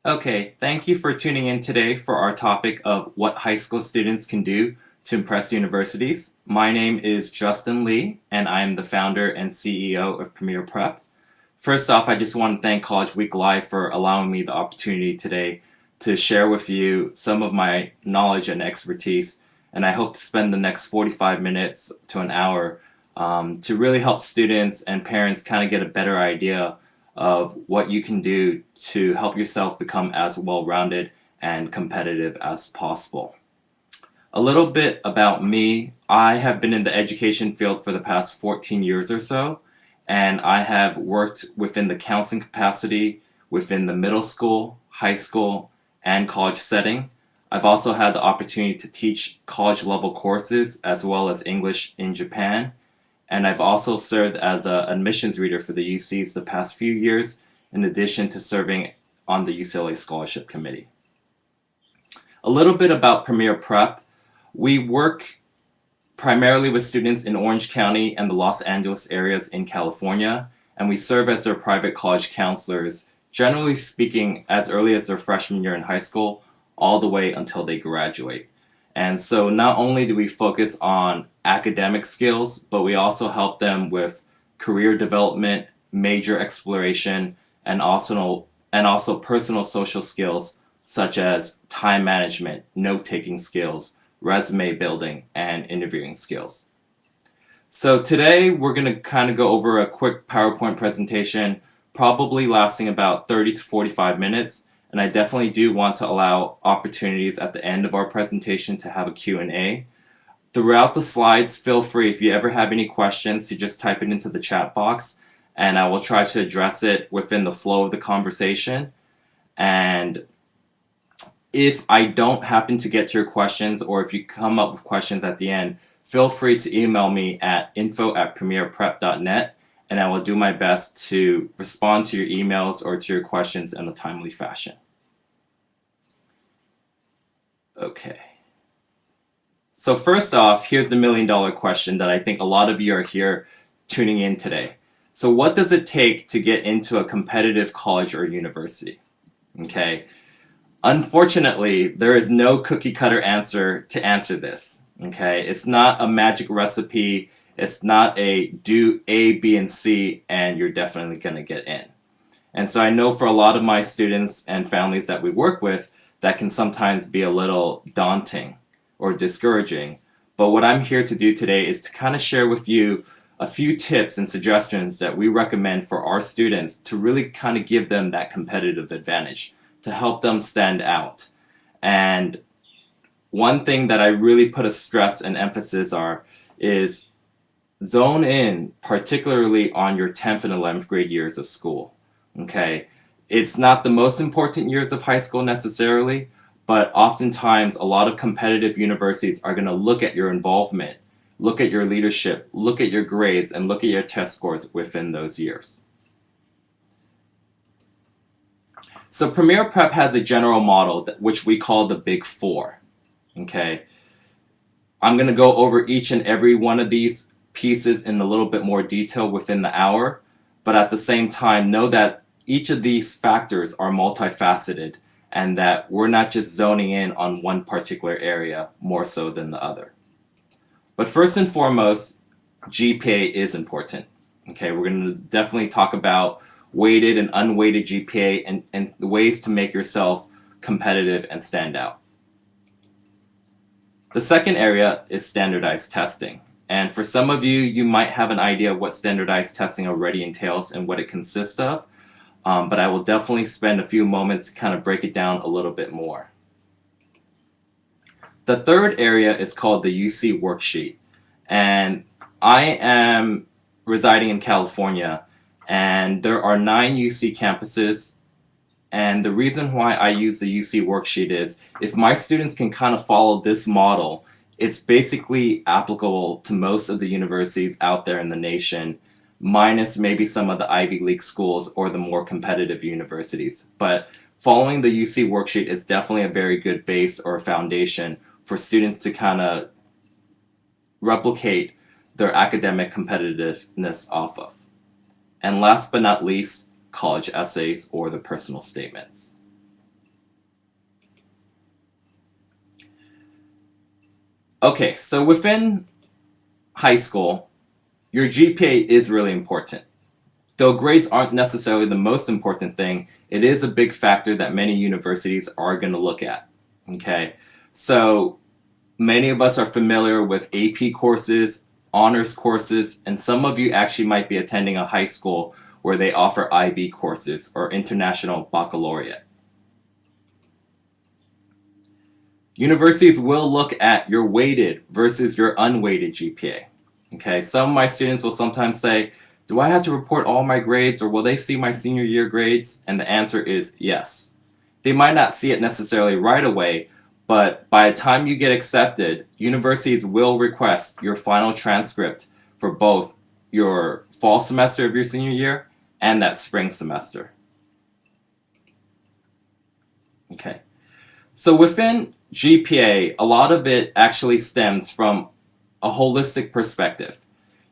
Okay, thank you for tuning in today for our topic of what high school students can do to impress universities. My name is Justin Lee, and I am the founder and CEO of Premier Prep. First off, I just want to thank College Week Live for allowing me the opportunity today to share with you some of my knowledge and expertise, and I hope to spend the next 45 minutes to an hour to really help students and parents kind of get a better idea of what you can do to help yourself become as well-rounded and competitive as possible. A little bit about me. I have been in the education field for the past 14 years or so, and I have worked within the counseling capacity within the middle school, high school, and college setting. I've also had the opportunity to teach college level courses as well as English in Japan, and I've also served as an admissions reader for the UCs the past few years, in addition to serving on the UCLA Scholarship Committee. A little bit about Premier Prep. We work primarily with students in Orange County and the Los Angeles areas in California, and we serve as their private college counselors, generally speaking, as early as their freshman year in high school, all the way until they graduate. And so not only do we focus on academic skills, but we also help them with career development, major exploration, and also personal social skills such as time management, note-taking skills, resume building, and interviewing skills. So today we're going to kind of go over a quick PowerPoint presentation, probably lasting about 30 to 45 minutes. And I definitely do want to allow opportunities at the end of our presentation to have a Q&A. Throughout the slides, feel free, if you ever have any questions, to just type it into the chat box, and I will try to address it within the flow of the conversation. And if I don't happen to get to your questions, or if you come up with questions at the end, feel free to email me at info@premierprep.net, and I will do my best to respond to your emails or to your questions in a timely fashion. Okay. So first off, here's the million-dollar question that I think a lot of you are here tuning in today. So what does it take to get into a competitive college or university? Okay. Unfortunately, there is no cookie-cutter answer to answer this. Okay. It's not a magic recipe. It's not a do A, B, and C, and you're definitely going to get in. And so I know for a lot of my students and families that we work with, that can sometimes be a little daunting or discouraging. But what I'm here to do today is to kind of share with you a few tips and suggestions that we recommend for our students to really kind of give them that competitive advantage, to help them stand out. And one thing that I really put a stress and emphasis on is zone in particularly on your 10th and 11th grade years of school. Okay, it's not the most important years of high school necessarily, but oftentimes a lot of competitive universities are going to look at your involvement, look at your leadership, look at your grades, and look at your test scores within those years. So Premier Prep has a general model which we call the Big Four. Okay, I'm going to go over each and every one of these pieces in a little bit more detail within the hour, but at the same time know that each of these factors are multifaceted and that we're not just zoning in on one particular area more so than the other. But first and foremost, GPA is important. Okay, we're going to definitely talk about weighted and unweighted GPA and the ways to make yourself competitive and stand out. The second area is standardized testing. And for some of you, you might have an idea of what standardized testing already entails and what it consists of. But I will definitely spend a few moments to kind of break it down a little bit more. The third area is called the UC Worksheet. And I am residing in California, and there are 9 UC campuses. And the reason why I use the UC Worksheet is if my students can kind of follow this model, it's basically applicable to most of the universities out there in the nation, minus maybe some of the Ivy League schools or the more competitive universities. But following the UC Worksheet is definitely a very good base or foundation for students to kind of replicate their academic competitiveness off of. And last but not least, college essays or the personal statements. Okay, so within high school, your GPA is really important. Though grades aren't necessarily the most important thing, it is a big factor that many universities are going to look at. Okay, so many of us are familiar with AP courses, honors courses, and some of you actually might be attending a high school where they offer IB courses or International Baccalaureate. Universities will look at your weighted versus your unweighted GPA. Okay, some of my students will sometimes say, do I have to report all my grades or will they see my senior year grades? And the answer is yes. They might not see it necessarily right away, but by the time you get accepted, universities will request your final transcript for both your fall semester of your senior year and that spring semester. Okay. So within GPA, a lot of it actually stems from a holistic perspective.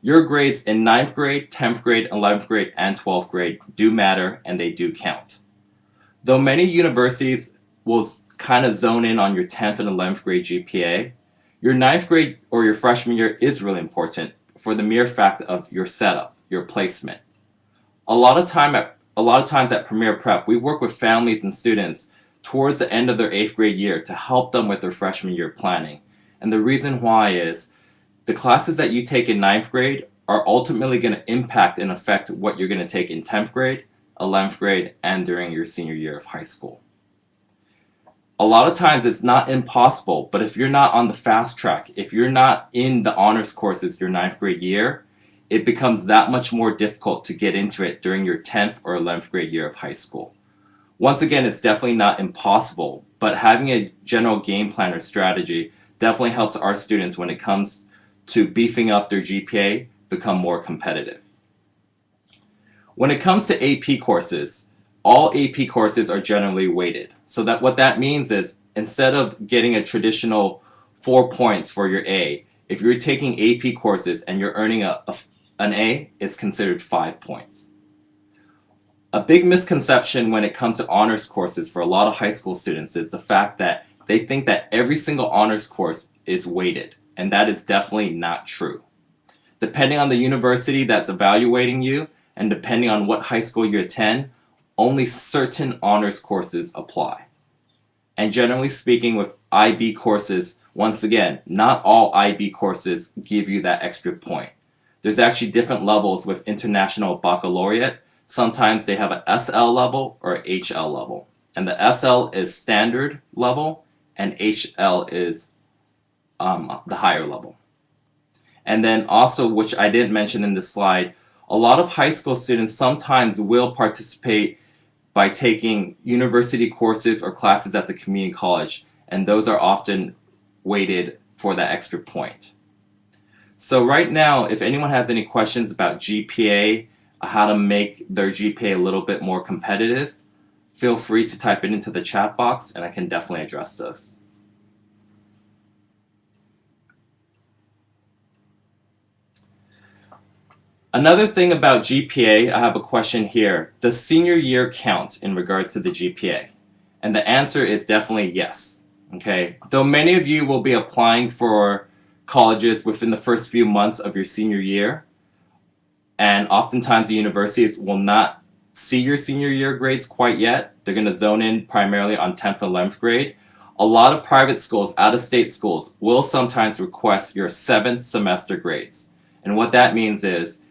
Your grades in 9th grade, 10th grade, 11th grade, and 12th grade do matter and they do count. Though many universities will kind of zone in on your 10th and 11th grade GPA, your 9th grade or your freshman year is really important for the mere fact of your setup, your placement. A lot of times at Premier Prep, we work with families and students towards the end of their 8th grade year to help them with their freshman year planning. And the reason why is the classes that you take in 9th grade are ultimately going to impact and affect what you're going to take in 10th grade, 11th grade, and during your senior year of high school. A lot of times it's not impossible, but if you're not on the fast track, if you're not in the honors courses your 9th grade year, it becomes that much more difficult to get into it during your 10th or 11th grade year of high school. Once again, it's definitely not impossible, but having a general game plan or strategy definitely helps our students when it comes to beefing up their GPA, become more competitive. When it comes to AP courses, all AP courses are generally weighted. So that what that means is instead of getting a traditional 4 points for your A, if you're taking AP courses and you're earning an A, it's considered 5 points. A big misconception when it comes to honors courses for a lot of high school students is the fact that they think that every single honors course is weighted, and that is definitely not true. Depending on the university that's evaluating you, and depending on what high school you attend, only certain honors courses apply. And generally speaking, with IB courses, once again, not all IB courses give you that extra point. There's actually different levels with International Baccalaureate. Sometimes they have an SL level or HL level. And the SL is standard level, and HL is the higher level. And then also, which I didn't mention in this slide, a lot of high school students sometimes will participate by taking university courses or classes at the community college, and those are often weighted for that extra point. So right now, if anyone has any questions about GPA, how to make their GPA a little bit more competitive, feel free to type it into the chat box and I can definitely address those. Another thing about GPA, I have a question here. Does senior year count in regards to the GPA? And the answer is definitely yes. Okay. Though many of you will be applying for colleges within the first few months of your senior year, and oftentimes the universities will not see your senior year grades quite yet. They're going to zone in primarily on 10th and 11th grade. A lot of private schools, out-of-state schools, will sometimes request your 7th semester grades. And what that means is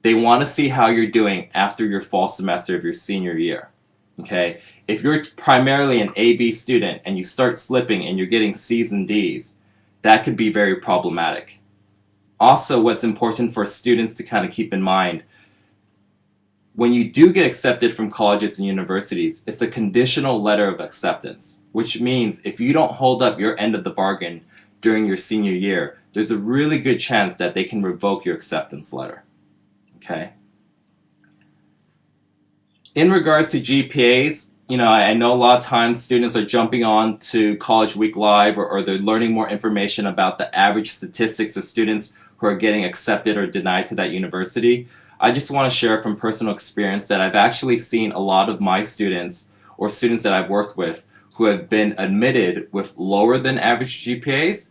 they want to see how you're doing after your fall semester of your senior year. Okay? If you're primarily an AB student and you start slipping and you're getting C's and D's, that could be very problematic. Also, what's important for students to kind of keep in mind, when you do get accepted from colleges and universities, it's a conditional letter of acceptance, which means if you don't hold up your end of the bargain during your senior year, there's a really good chance that they can revoke your acceptance letter. Okay. In regards to GPAs, I know a lot of times students are jumping on to College Week Live or they're learning more information about the average statistics of students who are getting accepted or denied to that university. I just want to share from personal experience that I've actually seen a lot of my students or students that I've worked with who have been admitted with lower than average GPAs,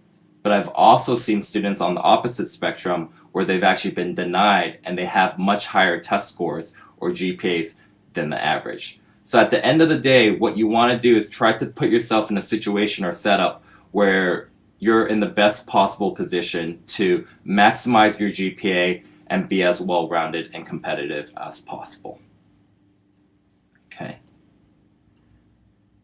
but I've also seen students on the opposite spectrum where they've actually been denied and they have much higher test scores or GPAs than the average. So at the end of the day, what you want to do is try to put yourself in a situation or setup where you're in the best possible position to maximize your GPA and be as well-rounded and competitive as possible. Okay.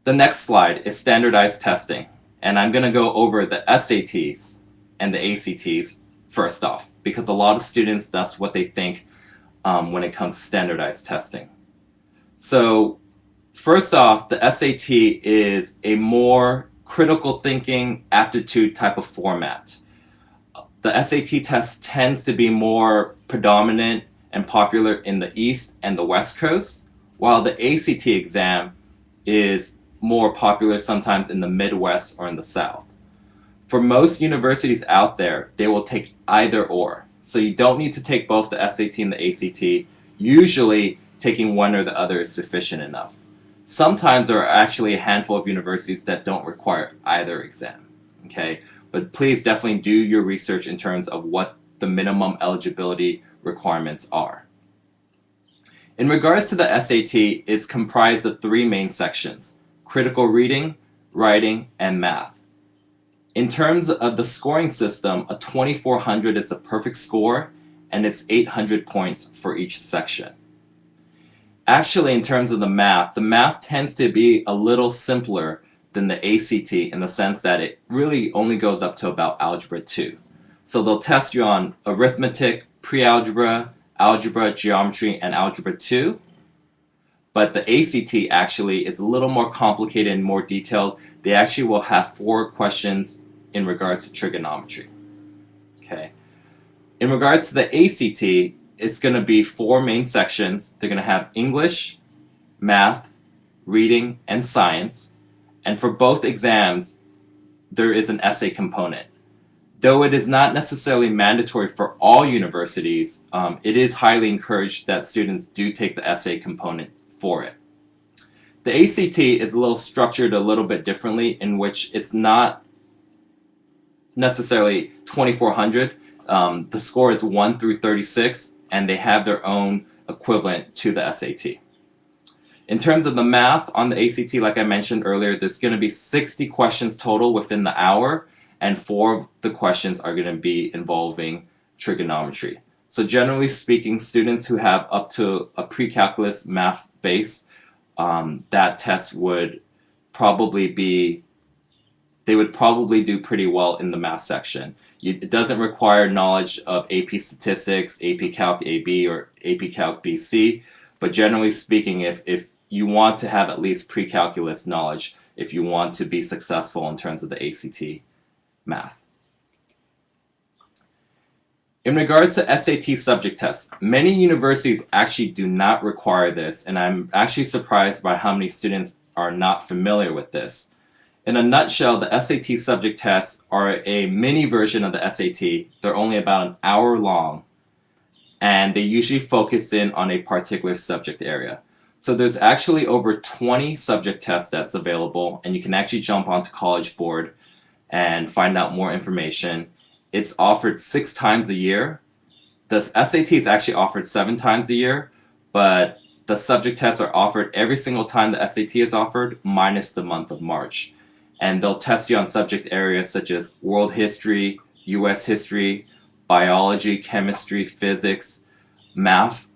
The next slide is standardized testing, and I'm going to go over the SATs and the ACTs first off, because a lot of students, that's what they think when it comes to standardized testing. So first off, the SAT is a more critical thinking aptitude type of format. The SAT test tends to be more predominant and popular in the East and the West Coast, while the ACT exam is more popular sometimes in the Midwest or in the South. For most universities out there, they will take either or. So you don't need to take both the SAT and the ACT. Usually, taking one or the other is sufficient enough. Sometimes there are actually a handful of universities that don't require either exam. Okay? But please definitely do your research in terms of what the minimum eligibility requirements are. In regards to the SAT, it's comprised of 3 main sections: critical reading, writing, and math. In terms of the scoring system, a 2400 is the perfect score, and it's 800 points for each section. Actually, in terms of the math tends to be a little simpler than the ACT in the sense that it really only goes up to about Algebra 2. So they'll test you on arithmetic, pre-algebra, algebra, geometry, and Algebra 2. But the ACT actually is a little more complicated and more detailed. They actually will have 4 questions in regards to trigonometry. Okay. In regards to the ACT, it's going to be 4 main sections. They're going to have English, math, reading, and science. And for both exams, there is an essay component. Though it is not necessarily mandatory for all universities, it is highly encouraged that students do take the essay component for it. The ACT is a little structured a little bit differently, in which it's not necessarily 2400. The score is 1 through 36, and they have their own equivalent to the SAT. In terms of the math on the ACT, like I mentioned earlier, there's going to be 60 questions total within the hour, and 4 of the questions are going to be involving trigonometry. So generally speaking, students who have up to a pre-calculus math base, that test would probably do pretty well in the math section. It doesn't require knowledge of AP Statistics, AP Calc AB, or AP Calc BC, but generally speaking, if you want to have at least pre-calculus knowledge, if you want to be successful in terms of the ACT math. In regards to SAT subject tests, many universities actually do not require this, and I'm actually surprised by how many students are not familiar with this. In a nutshell, the SAT subject tests are a mini version of the SAT. They're only about an hour long, and they usually focus in on a particular subject area. So there's actually over 20 subject tests that's available, and you can actually jump onto College Board and find out more information. It's offered 6 times a year. The SAT is actually offered 7 times a year, but the subject tests are offered every single time the SAT is offered, minus the month of March. And they'll test you on subject areas such as world history, US history, biology, chemistry, physics, math,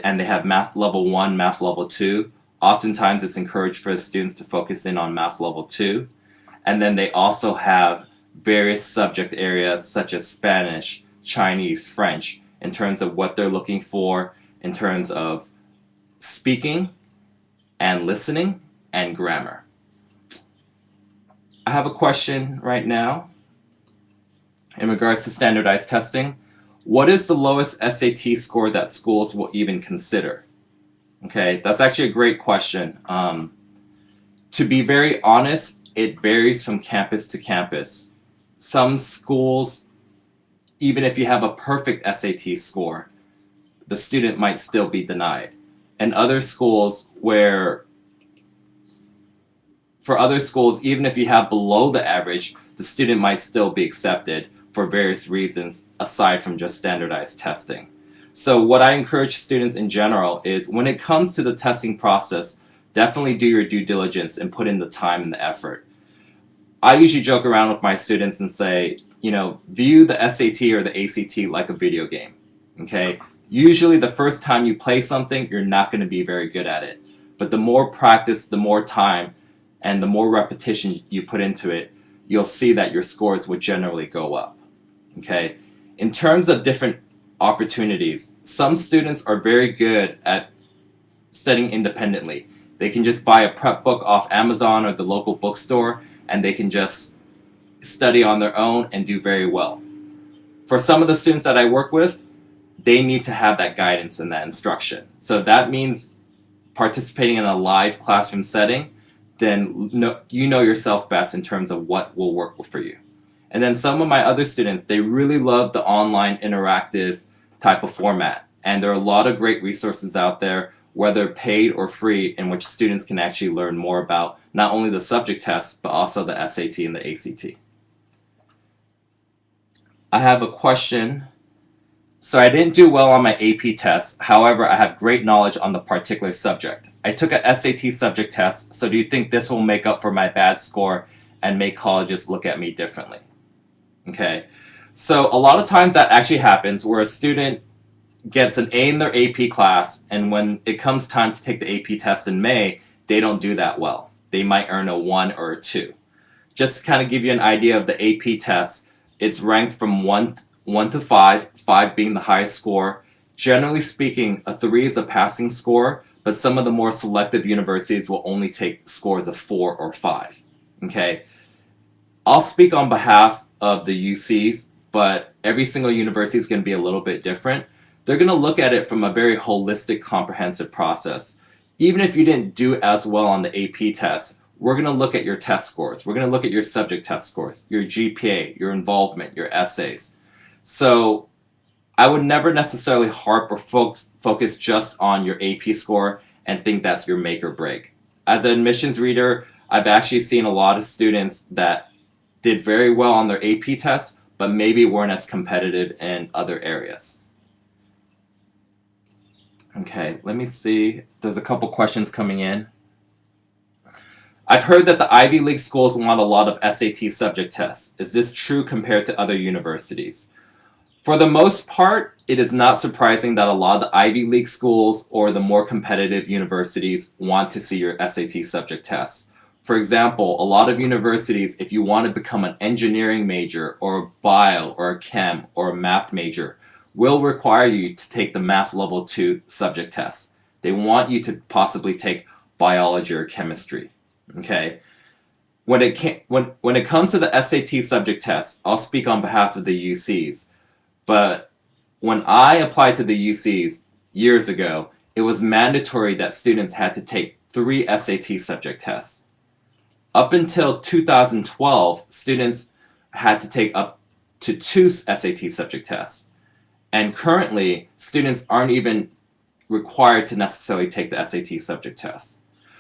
and they have math level 1, math level 2. Oftentimes it's encouraged for the students to focus in on math level 2. And then they also have various subject areas such as Spanish, Chinese, French, in terms of what they're looking for in terms of speaking and listening and grammar. I have a question right now in regards to standardized testing. What is the lowest SAT score that schools will even consider? Okay, that's actually a great question. To be very honest, it varies from campus to campus. Some schools, even if you have a perfect SAT score, the student might still be denied. And other schools for other schools, even if you have below the average, the student might still be accepted for various reasons aside from just standardized testing. So what I encourage students in general is when it comes to the testing process, definitely do your due diligence and put in the time and the effort. I usually joke around with my students and say, view the SAT or the ACT like a video game, okay? Usually the first time you play something, you're not going to be very good at it. But the more practice, the more time, and the more repetition you put into it, you'll see that your scores would generally go up, okay? In terms of different opportunities, some students are very good at studying independently. They can just buy a prep book off Amazon or the local bookstore, and they can just study on their own and do very well. For some of the students that I work with, they need to have that guidance and that instruction. So that means participating in a live classroom setting, then you know yourself best in terms of what will work for you. And then some of my other students, they really love the online interactive type of format. And there are a lot of great resources out there, whether paid or free, in which students can actually learn more about not only the subject tests, but also the SAT and the ACT. I have a question. So I didn't do well on my AP test. However, I have great knowledge on the particular subject. I took a SAT subject test, so do you think this will make up for my bad score and make colleges look at me differently? Okay, so a lot of times that actually happens where a student gets an A in their AP class, and when it comes time to take the AP test in May, they don't do that well. They might earn a 1 or a 2. Just to kind of give you an idea of the AP test, it's ranked from 1 to 5, 5 being the highest score. Generally speaking, a 3 is a passing score, but some of the more selective universities will only take scores of 4 or 5. Okay, I'll speak on behalf of the UCs, but every single university is going to be a little bit different. They're going to look at it from a very holistic, comprehensive process. Even if you didn't do as well on the AP test, we're going to look at your test scores. We're going to look at your subject test scores, your GPA, your involvement, your essays. So I would never necessarily harp or focus just on your AP score and think that's your make or break. As an admissions reader, I've actually seen a lot of students that did very well on their AP tests, but maybe weren't as competitive in other areas. Okay, let me see. There's a couple questions coming in. I've heard that the Ivy League schools want a lot of SAT subject tests. Is this true compared to other universities? For the most part, it is not surprising that a lot of the Ivy League schools or the more competitive universities want to see your SAT subject tests. For example, a lot of universities, if you want to become an engineering major or a bio or a chem or a math major, will require you to take the math level 2 subject test. They want you to possibly take biology or chemistry. Okay. When it comes to the SAT subject test, I'll speak on behalf of the UCs. But when I applied to the UCs years ago, it was mandatory that students had to take 3 SAT subject tests. Up until 2012, students had to take up to 2 SAT subject tests. And currently, students aren't even required to necessarily take the SAT subject test.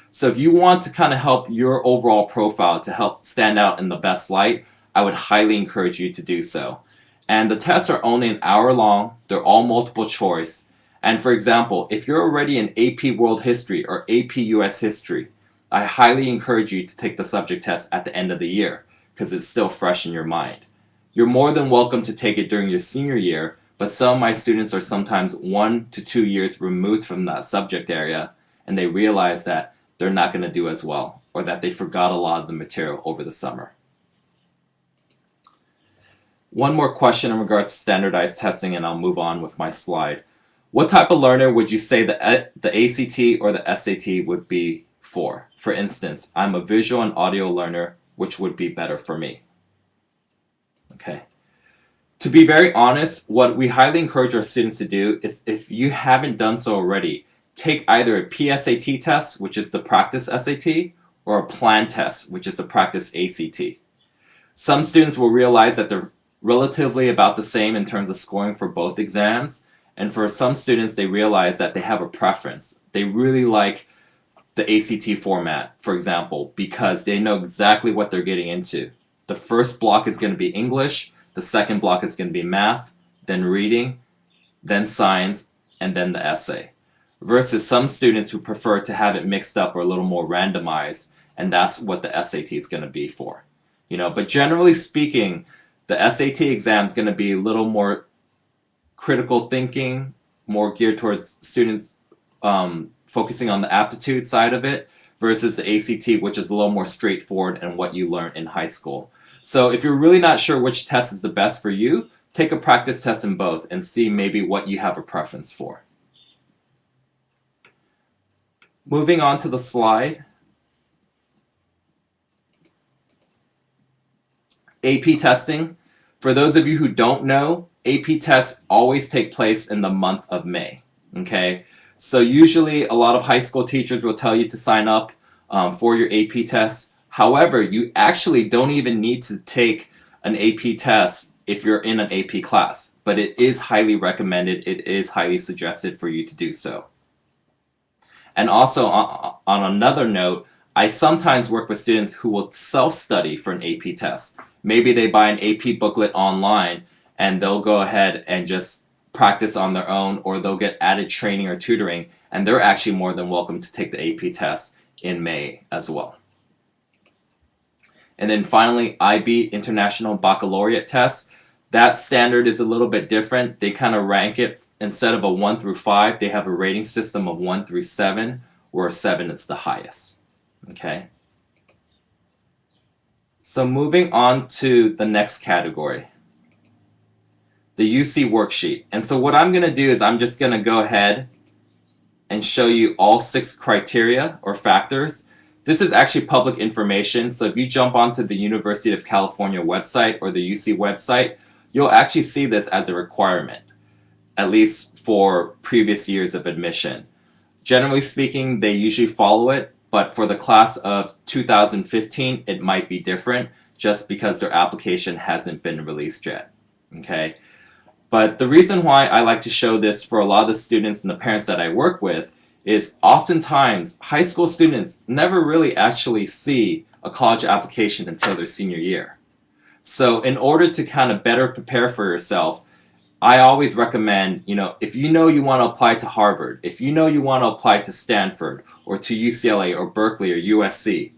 So if you want to kind of help your overall profile to help stand out in the best light, I would highly encourage you to do so. And the tests are only an hour long. They're all multiple choice. And for example, if you're already in AP World History or AP US History, I highly encourage you to take the subject test at the end of the year because it's still fresh in your mind. You're more than welcome to take it during your senior year, but some of my students are sometimes 1 to 2 years removed from that subject area, and they realize that they're not going to do as well, or that they forgot a lot of the material over the summer. One more question in regards to standardized testing, and I'll move on with my slide. What type of learner would you say the ACT or the SAT would be for? For instance, I'm a visual and audio learner, which would be better for me? Okay. To be very honest, what we highly encourage our students to do is, if you haven't done so already, take either a PSAT test, which is the practice SAT, or a plan test, which is a practice ACT. Some students will realize that they're relatively about the same in terms of scoring for both exams, and for some students they realize that they have a preference. They really like the ACT format, for example, because they know exactly what they're getting into. the first block is going to be English, the second block is going to be math, then reading, then science, and then the essay. Versus some students who prefer to have it mixed up or a little more randomized, and that's what the SAT is going to be for. But generally speaking, the SAT exam is going to be a little more critical thinking, more geared towards students focusing on the aptitude side of it, versus the ACT, which is a little more straightforward and what you learn in high school. So if you're really not sure which test is the best for you, take a practice test in both and see maybe what you have a preference for. Moving on to the slide. AP testing. For those of you who don't know, AP tests always take place in the month of May. Okay? So usually a lot of high school teachers will tell you to sign up for your AP tests. However, you actually don't even need to take an AP test if you're in an AP class, but it is highly recommended. It is highly suggested for you to do so. And also on another note, I sometimes work with students who will self-study for an AP test. Maybe they buy an AP booklet online and they'll go ahead and just practice on their own, or they'll get added training or tutoring, and they're actually more than welcome to take the AP test in May as well. And then finally, IB, International Baccalaureate Test. That standard is a little bit different. They kind of rank it, instead of a 1 through 5, they have a rating system of 1 through 7, where 7 is the highest. Okay? So moving on to the next category, the UC Worksheet. And so what I'm going to do is I'm just going to go ahead and show you all 6 criteria or factors. This is actually public information, so if you jump onto the University of California website or the UC website, you'll actually see this as a requirement, at least for previous years of admission. Generally speaking, they usually follow it, but for the class of 2015, it might be different just because their application hasn't been released yet. Okay? But the reason why I like to show this for a lot of the students and the parents that I work with is oftentimes high school students never really actually see a college application until their senior year. So in order to kind of better prepare for yourself, I always recommend, if you know you want to apply to Harvard, if you know you want to apply to Stanford or to UCLA or Berkeley or USC,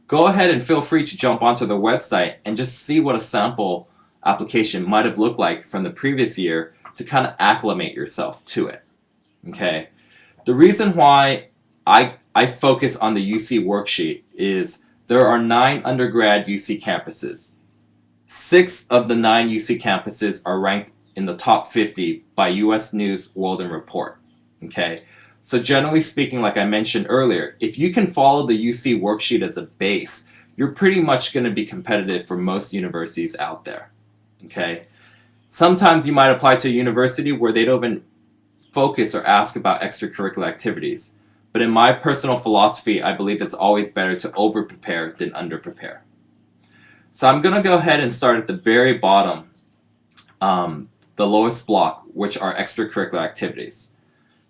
go ahead and feel free to jump onto their website and just see what a sample application might have looked like from the previous year to kind of acclimate yourself to it. Okay? The reason why I focus on the UC Worksheet is there are 9 undergrad UC campuses. 6 of the 9 UC campuses are ranked in the top 50 by US News World and Report. Okay? So generally speaking, like I mentioned earlier, if you can follow the UC Worksheet as a base, you're pretty much going to be competitive for most universities out there. Okay? Sometimes you might apply to a university where they don't even focus or ask about extracurricular activities. But in my personal philosophy, I believe it's always better to over-prepare than under-prepare. So I'm going to go ahead and start at the very bottom, the lowest block, which are extracurricular activities.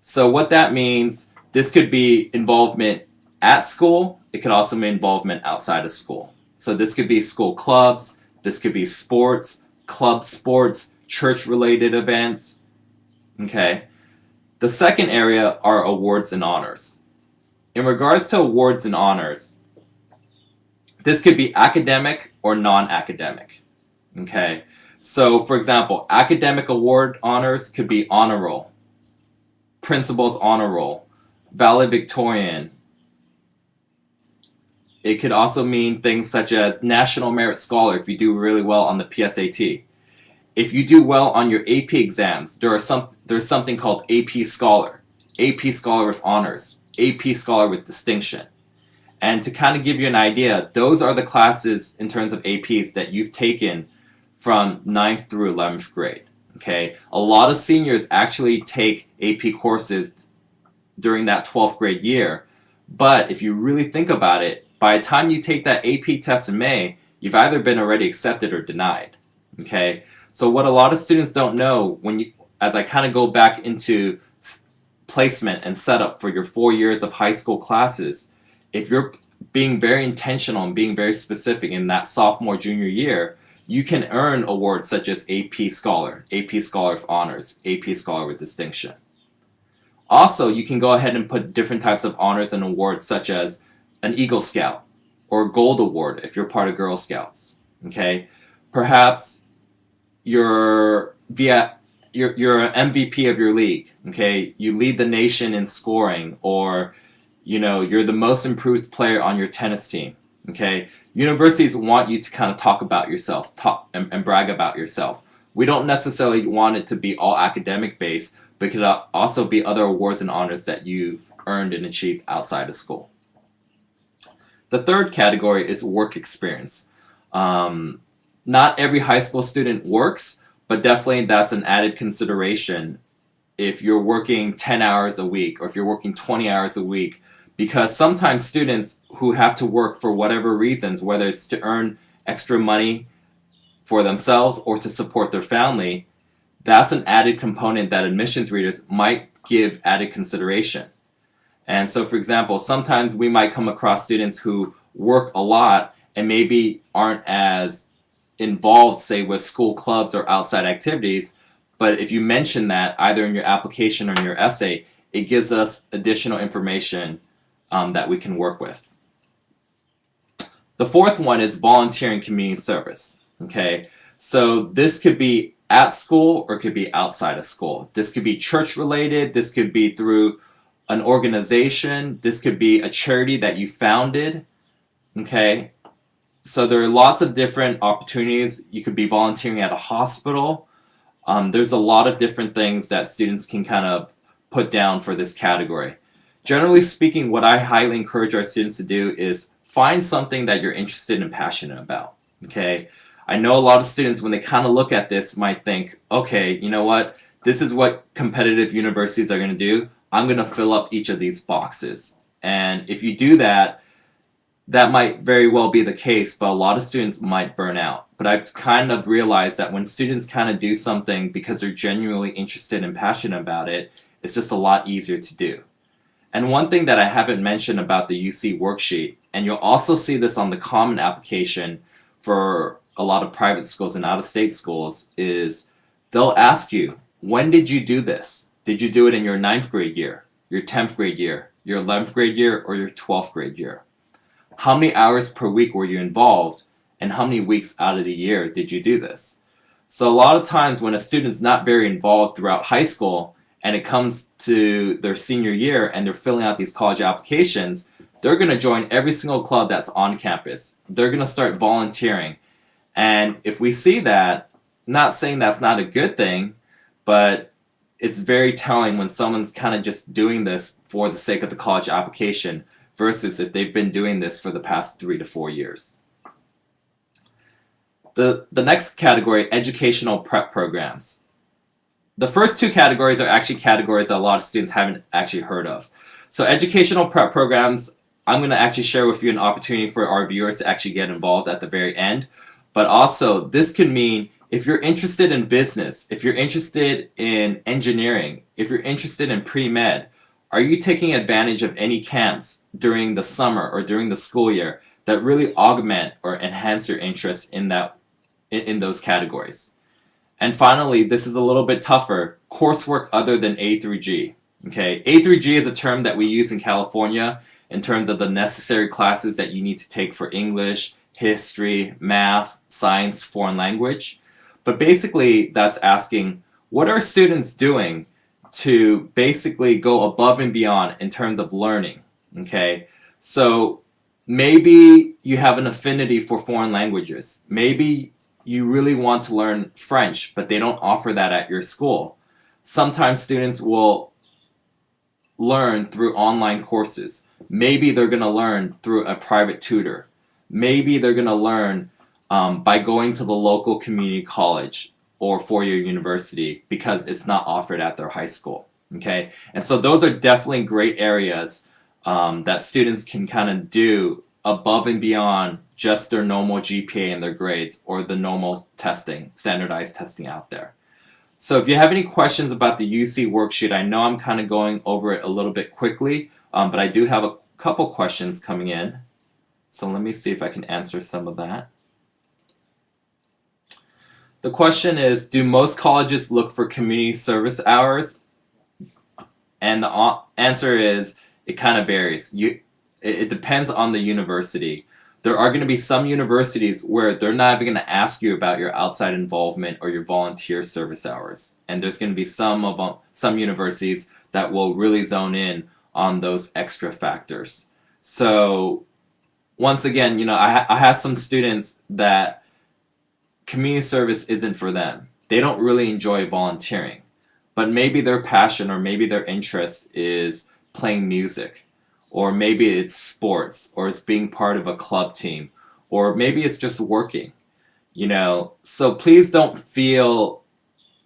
So what that means, this could be involvement at school. It could also be involvement outside of school. So this could be school clubs. This could be sports, club sports, church-related events. Okay. The second area are awards and honors. In regards to awards and honors, this could be academic or non-academic. Okay. So, for example, academic award honors could be honor roll, principal's honor roll, valedictorian. It could also mean things such as National Merit Scholar if you do really well on the PSAT. If you do well on your AP exams, there's something called AP Scholar with honors, AP Scholar with distinction. And to kind of give you an idea, those are the classes in terms of APs that you've taken from 9th through 11th grade. Okay, a lot of seniors actually take AP courses during that 12th grade year, but if you really think about it, by the time you take that AP test in May, you've either been already accepted or denied. Okay, so what a lot of students don't know, as I kind of go back into placement and setup for your 4 years of high school classes, if you're being very intentional and being very specific in that sophomore, junior year, you can earn awards such as AP Scholar with Honors, AP Scholar with Distinction. Also, you can go ahead and put different types of honors and awards such as an Eagle Scout or a Gold Award if you're part of Girl Scouts. Okay, perhaps you're an MVP of your league. Okay, you lead the nation in scoring, or you're the most improved player on your tennis team. Okay, universities want you to kind of talk about yourself, and brag about yourself. We don't necessarily want it to be all academic based, but it could also be other awards and honors that you've earned and achieved outside of school. The third category is work experience. Not every high school student works, but definitely that's an added consideration if you're working 10 hours a week or if you're working 20 hours a week, because sometimes students who have to work for whatever reasons, whether it's to earn extra money for themselves or to support their family, that's an added component that admissions readers might give added consideration. And so, for example, sometimes we might come across students who work a lot and maybe aren't as involved, say, with school clubs or outside activities, but if you mention that either in your application or in your essay, it gives us additional information that we can work with. The fourth one is volunteering community service. Okay, so this could be at school or it could be outside of school. This could be church related, this could be through an organization, this could be a charity that you founded. Okay, so there are lots of different opportunities. You could be volunteering at a hospital. There's a lot of different things that students can kind of put down for this category. Generally speaking, what I highly encourage our students to do is find something that you're interested and passionate about. Okay, I know a lot of students, when they kind of look at this, might think, okay, you know what, this is what competitive universities are going to do. I'm going to fill up each of these boxes. And if you do that, that might very well be the case, but a lot of students might burn out. But I've kind of realized that when students kind of do something because they're genuinely interested and passionate about it, it's just a lot easier to do. And one thing that I haven't mentioned about the UC Worksheet, and you'll also see this on the Common application for a lot of private schools and out-of-state schools, is they'll ask you, when did you do this? Did you do it in your 9th grade year, your 10th grade year, your 11th grade year, or your 12th grade year? How many hours per week were you involved, and how many weeks out of the year did you do this? So a lot of times when a student's not very involved throughout high school and it comes to their senior year and they're filling out these college applications, they're going to join every single club that's on campus. They're going to start volunteering. And if we see that, not saying that's not a good thing, but it's very telling when someone's kind of just doing this for the sake of the college application versus if they've been doing this for the past 3 to 4 years. The next category, educational prep programs. The first two categories are actually categories that a lot of students haven't actually heard of. So educational prep programs, I'm going to actually share with you an opportunity for our viewers to actually get involved at the very end. But also, this could mean if you're interested in business, if you're interested in engineering, if you're interested in pre-med, are you taking advantage of any camps during the summer or during the school year that really augment or enhance your interest in those categories? And finally, this is a little bit tougher, coursework other than A through G. Okay, A through G is a term that we use in California in terms of the necessary classes that you need to take for English, history, math, science, foreign language. But basically, that's asking, what are students doing to basically go above and beyond in terms of learning? Okay, so maybe you have an affinity for foreign languages. Maybe you really want to learn French, but they don't offer that at your school. Sometimes students will learn through online courses. Maybe they're going to learn through a private tutor. Maybe they're going to learn by going to the local community college or four-year university because it's not offered at their high school. Okay, and so those are definitely great areas that students can kind of do above and beyond just their normal GPA and their grades or the normal testing, standardized testing out there. So if you have any questions about the UC worksheet, I know I'm kind of going over it a little bit quickly, but I do have a couple questions coming in. So let me see if I can answer some of that. The question is, do most colleges look for community service hours? And the answer is, it kind of varies. It depends on the university. There are going to be some universities where they're not even going to ask you about your outside involvement or your volunteer service hours. And there's going to be some universities that will really zone in on those extra factors. So once again, I have some students that community service isn't for them. They don't really enjoy volunteering, but maybe their passion or maybe their interest is playing music, or maybe it's sports, or it's being part of a club team, or maybe it's just working, So please don't feel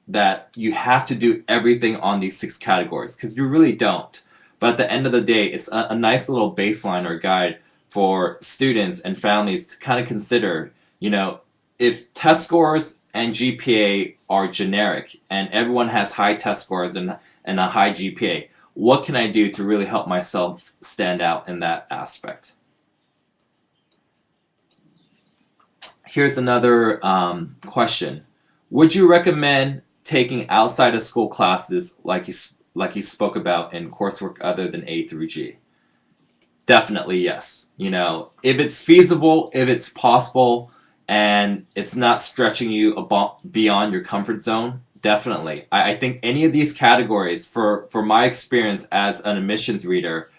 that you have to do everything on these 6 categories, because you really don't. But at the end of the day, it's a nice little baseline or guide for students and families to kind of consider, if test scores and GPA are generic and everyone has high test scores and a high GPA, what can I do to really help myself stand out in that aspect? Here's another question. Would you recommend taking outside of school classes like you spoke about in coursework other than A through G? Definitely yes. If it's feasible, if it's possible, and it's not stretching you beyond your comfort zone, definitely. I think any of these categories, for my experience as an admissions reader,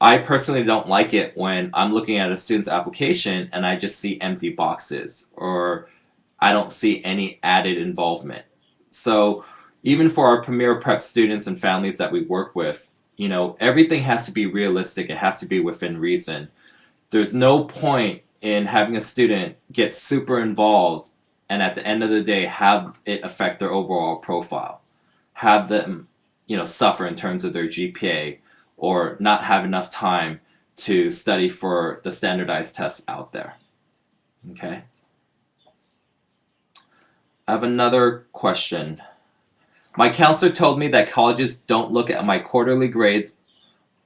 I personally don't like it when I'm looking at a student's application and I just see empty boxes, or I don't see any added involvement. So even for our Premier Prep students and families that we work with, everything has to be realistic. It has to be within reason. There's no point in having a student get super involved and at the end of the day have it affect their overall profile. Have them, suffer in terms of their GPA, or not have enough time to study for the standardized tests out there. Okay? I have another question. My counselor told me that colleges don't look at my quarterly grades,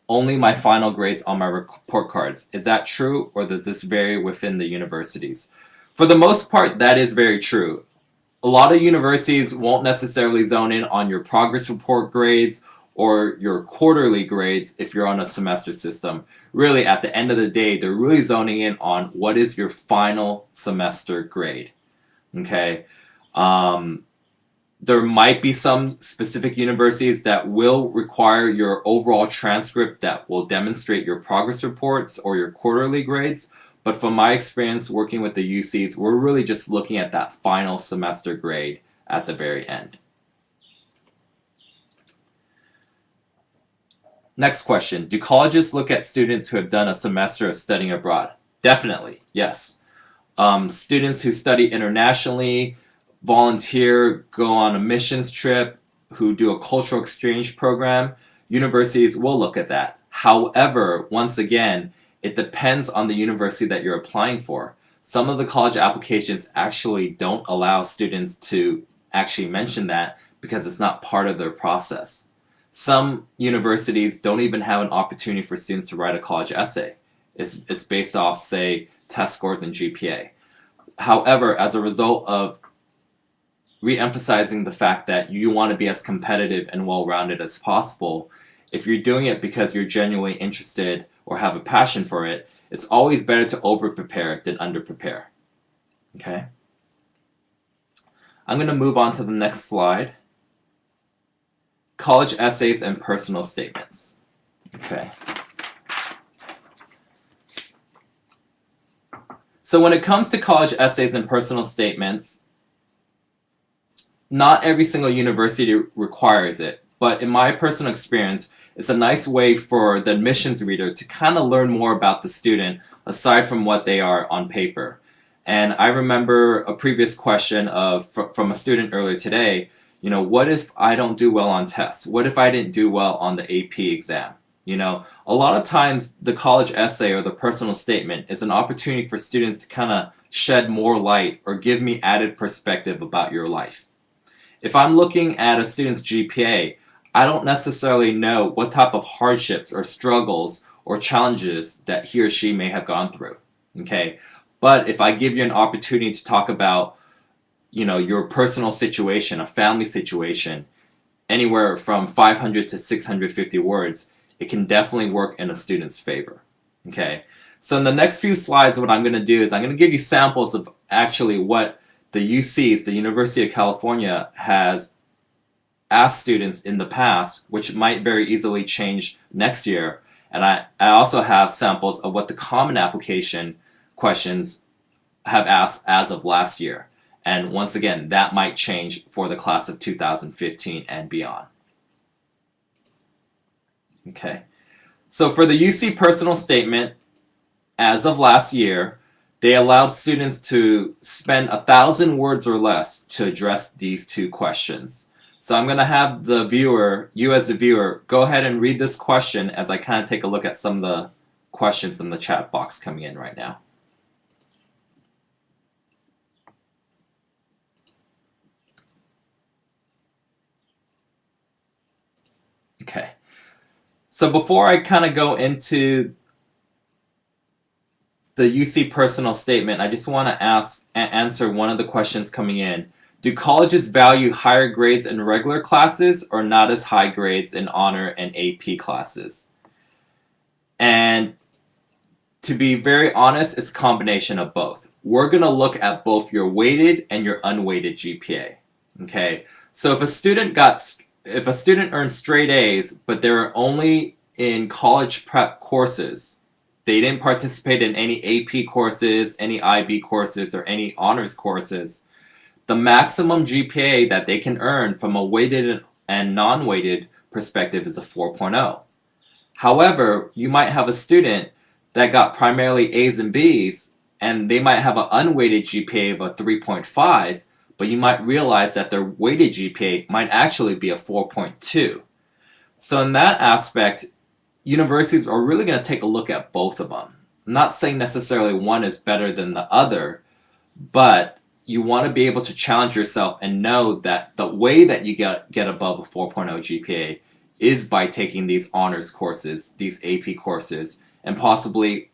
only my final grades on my report cards. Is that true, or does this vary within the universities? For the most part, that is very true. A lot of universities won't necessarily zone in on your progress report grades or your quarterly grades if you're on a semester system. Really, at the end of the day, they're really zoning in on what is your final semester grade. Okay? There might be some specific universities that will require your overall transcript that will demonstrate your progress reports or your quarterly grades. But from my experience working with the UCs, we're really just looking at that final semester grade at the very end. Next question. Do colleges look at students who have done a semester of studying abroad? Definitely, yes. Students who study internationally, volunteer, go on a missions trip, who do a cultural exchange program, universities will look at that. However, once again, it depends on the university that you're applying for. Some of the college applications actually don't allow students to actually mention that because it's not part of their process. Some universities don't even have an opportunity for students to write a college essay. It's based off, say, test scores and GPA. However, as a result of re-emphasizing the fact that you want to be as competitive and well-rounded as possible, if you're doing it because you're genuinely interested or have a passion for it, it's always better to over-prepare than under-prepare. Okay? I'm going to move on to the next slide. College essays and personal statements. Okay. So when it comes to college essays and personal statements, not every single university requires it, but in my personal experience, it's a nice way for the admissions reader to kind of learn more about the student aside from what they are on paper. And I remember a previous question from a student earlier today, what if I don't do well on tests? What if I didn't do well on the AP exam? A lot of times the college essay or the personal statement is an opportunity for students to kind of shed more light or give me added perspective about your life. If I'm looking at a student's GPA, I don't necessarily know what type of hardships or struggles or challenges that he or she may have gone through. Okay, but if I give you an opportunity to talk about, your personal situation, a family situation, anywhere from 500 to 650 words, it can definitely work in a student's favor. Okay, so in the next few slides, what I'm going to do is I'm going to give you samples of actually what the UCs, the University of California, has asked students in the past, which might very easily change next year. And I also have samples of what the Common Application questions have asked as of last year. And once again, that might change for the class of 2015 and beyond. Okay, so for the UC personal statement, as of last year, they allowed students to spend 1,000 words or less to address these two questions. So I'm going to have the viewer, you as a viewer, go ahead and read this question as I kind of take a look at some of the questions in the chat box coming in right now. Okay, so before I kind of go into the UC personal statement, I just want to answer one of the questions coming in. Do colleges value higher grades in regular classes or not as high grades in honor and AP classes? And to be very honest, it's a combination of both. We're going to look at both your weighted and your unweighted GPA. Okay, so if a student earned straight A's, but they're only in college prep courses, they didn't participate in any AP courses, any IB courses, or any honors courses, the maximum GPA that they can earn from a weighted and non-weighted perspective is a 4.0. However, you might have a student that got primarily A's and B's, and they might have an unweighted GPA of a 3.5, but you might realize that their weighted GPA might actually be a 4.2. So in that aspect, universities are really going to take a look at both of them. I'm not saying necessarily one is better than the other, but you want to be able to challenge yourself and know that the way that you get above a 4.0 GPA is by taking these honors courses, these AP courses, and possibly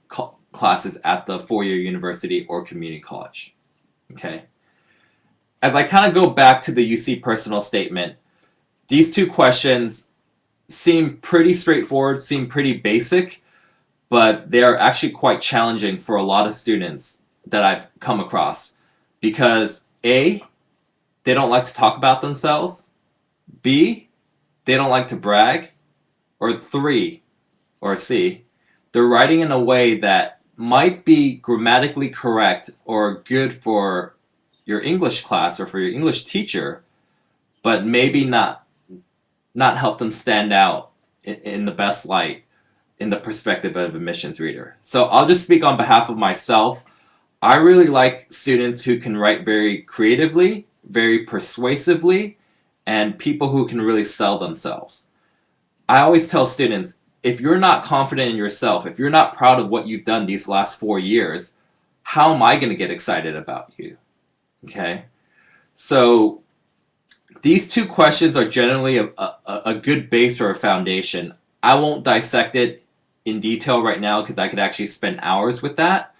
classes at the four-year university or community college. Okay. As I kind of go back to the UC personal statement, these two questions seem pretty straightforward, seem pretty basic, but they are actually quite challenging for a lot of students that I've come across. Because A, they don't like to talk about themselves, B, they don't like to brag, or C, they're writing in a way that might be grammatically correct or good for your English class or for your English teacher, but maybe not help them stand out in the best light in the perspective of an admissions reader. So I'll just speak on behalf of myself. I really like students who can write very creatively, very persuasively, and people who can really sell themselves. I always tell students, if you're not confident in yourself, if you're not proud of what you've done these last 4 years, how am I going to get excited about you? Okay? So these two questions are generally a good base or a foundation. I won't dissect it in detail right now because I could actually spend hours with that.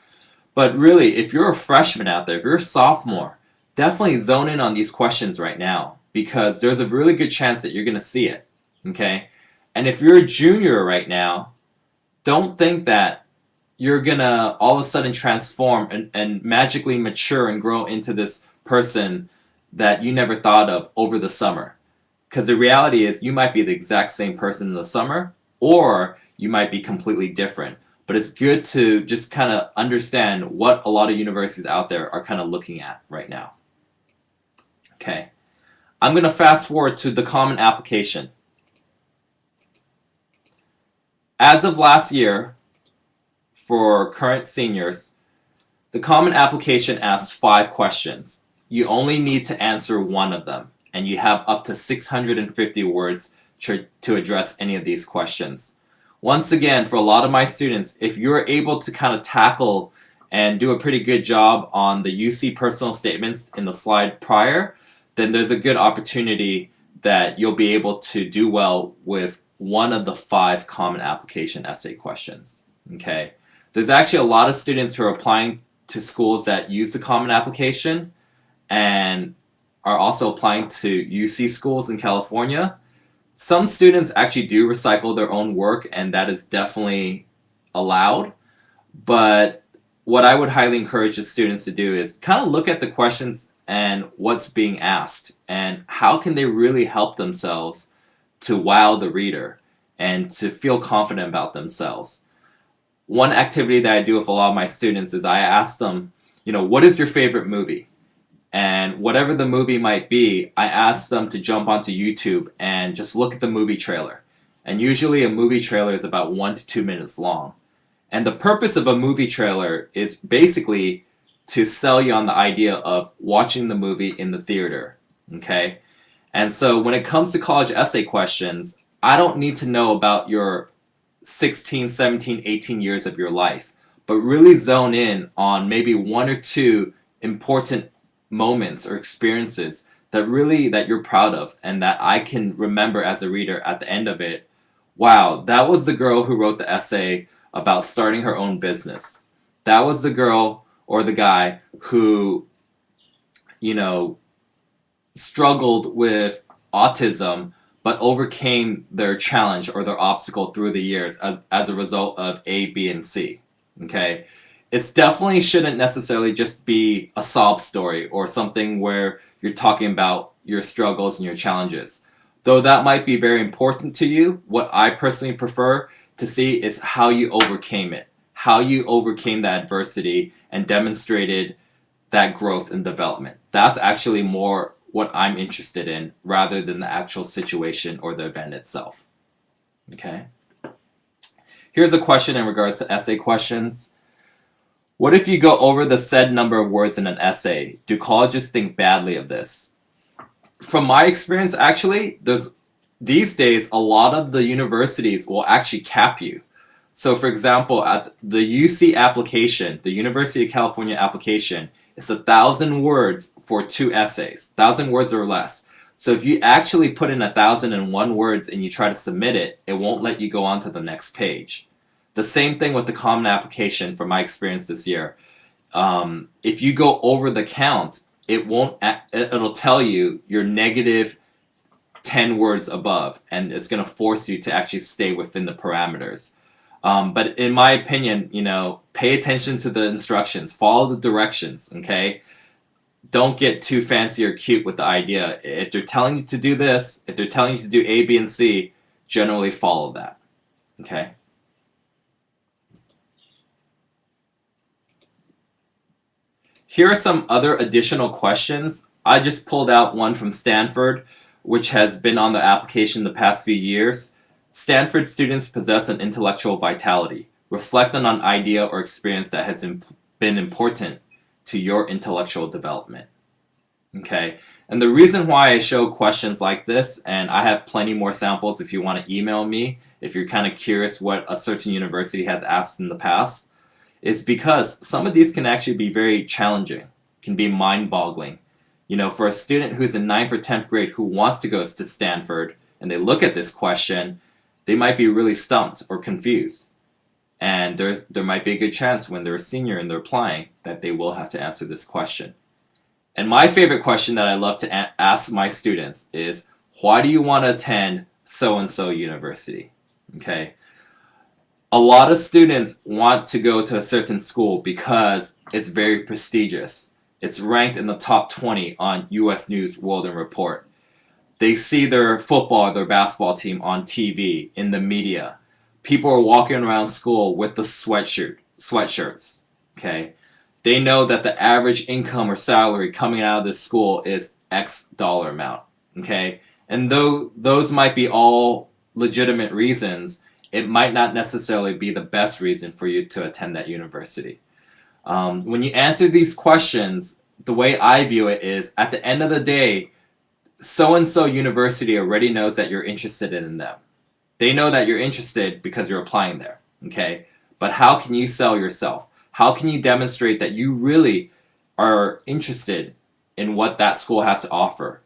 But really, if you're a freshman out there, if you're a sophomore, definitely zone in on these questions right now because there's a really good chance that you're going to see it, okay? And if you're a junior right now, don't think that you're going to all of a sudden transform and magically mature and grow into this person that you never thought of over the summer. Because the reality is you might be the exact same person in the summer or you might be completely different. But it's good to just kind of understand what a lot of universities out there are kind of looking at right now. Okay, I'm going to fast forward to the Common Application. As of last year, for current seniors, the Common Application asked 5 questions. You only need to answer one of them, and you have up to 650 words to address any of these questions. Once again, for a lot of my students, if you're able to kind of tackle and do a pretty good job on the UC personal statements in the slide prior, then there's a good opportunity that you'll be able to do well with one of the 5 common application essay questions. Okay, there's actually a lot of students who are applying to schools that use the common application and are also applying to UC schools in California. Some students actually do recycle their own work, and that is definitely allowed. But what I would highly encourage the students to do is kind of look at the questions and what's being asked, and how can they really help themselves to wow the reader and to feel confident about themselves. One activity that I do with a lot of my students is I ask them, what is your favorite movie? And whatever the movie might be, I ask them to jump onto YouTube and just look at the movie trailer. And usually a movie trailer is about 1 to 2 minutes long. And the purpose of a movie trailer is basically to sell you on the idea of watching the movie in the theater. Okay? And so when it comes to college essay questions, I don't need to know about your 16, 17, 18 years of your life, but really zone in on maybe 1 or 2 important moments or experiences that you're proud of and that I can remember as a reader at the end of it. Wow, that was the girl who wrote the essay about starting her own business. That was the girl or the guy who, struggled with autism but overcame their challenge or their obstacle through the years as a result of A, B, and C. Okay? It definitely shouldn't necessarily just be a sob story or something where you're talking about your struggles and your challenges. Though that might be very important to you, what I personally prefer to see is how you overcame it, how you overcame the adversity and demonstrated that growth and development. That's actually more what I'm interested in rather than the actual situation or the event itself. Okay? Here's a question in regards to essay questions. What if you go over the said number of words in an essay? Do colleges think badly of this? From my experience, actually, these days, a lot of the universities will actually cap you. So, for example, at the UC application, the University of California application, it's 1,000 words for 2 essays, 1,000 words or less. So if you actually put in 1,001 words and you try to submit it, it won't let you go on to the next page. The same thing with the common application from my experience this year. If you go over the count, it'll tell you you're negative 10 words above, and it's going to force you to actually stay within the parameters. But in my opinion, pay attention to the instructions, follow the directions, okay? Don't get too fancy or cute with the idea. If they're telling you to do this, if they're telling you to do A, B, and C, generally follow that, okay? Here are some other additional questions. I just pulled out one from Stanford, which has been on the application the past few years. Stanford students possess an intellectual vitality. Reflect on an idea or experience that has been important to your intellectual development. Okay, and the reason why I show questions like this, and I have plenty more samples if you want to email me, if you're kind of curious what a certain university has asked in the past, is because some of these can actually be very challenging, can be mind-boggling. For a student who's in 9th or 10th grade who wants to go to Stanford, and they look at this question, they might be really stumped or confused. And there might be a good chance when they're a senior and they're applying that they will have to answer this question. And my favorite question that I love to ask my students is, why do you want to attend so-and-so university? Okay. A lot of students want to go to a certain school because it's very prestigious. It's ranked in the top 20 on US News World Report. They see their football or their basketball team on TV, in the media. People are walking around school with the sweatshirts. Okay. They know that the average income or salary coming out of this school is X dollar amount. Okay. And though those might be all legitimate reasons, it might not necessarily be the best reason for you to attend that university. When you answer these questions, the way I view it is, at the end of the day, so-and-so university already knows that you're interested in them. They know that you're interested because you're applying there, okay? But how can you sell yourself? How can you demonstrate that you really are interested in what that school has to offer?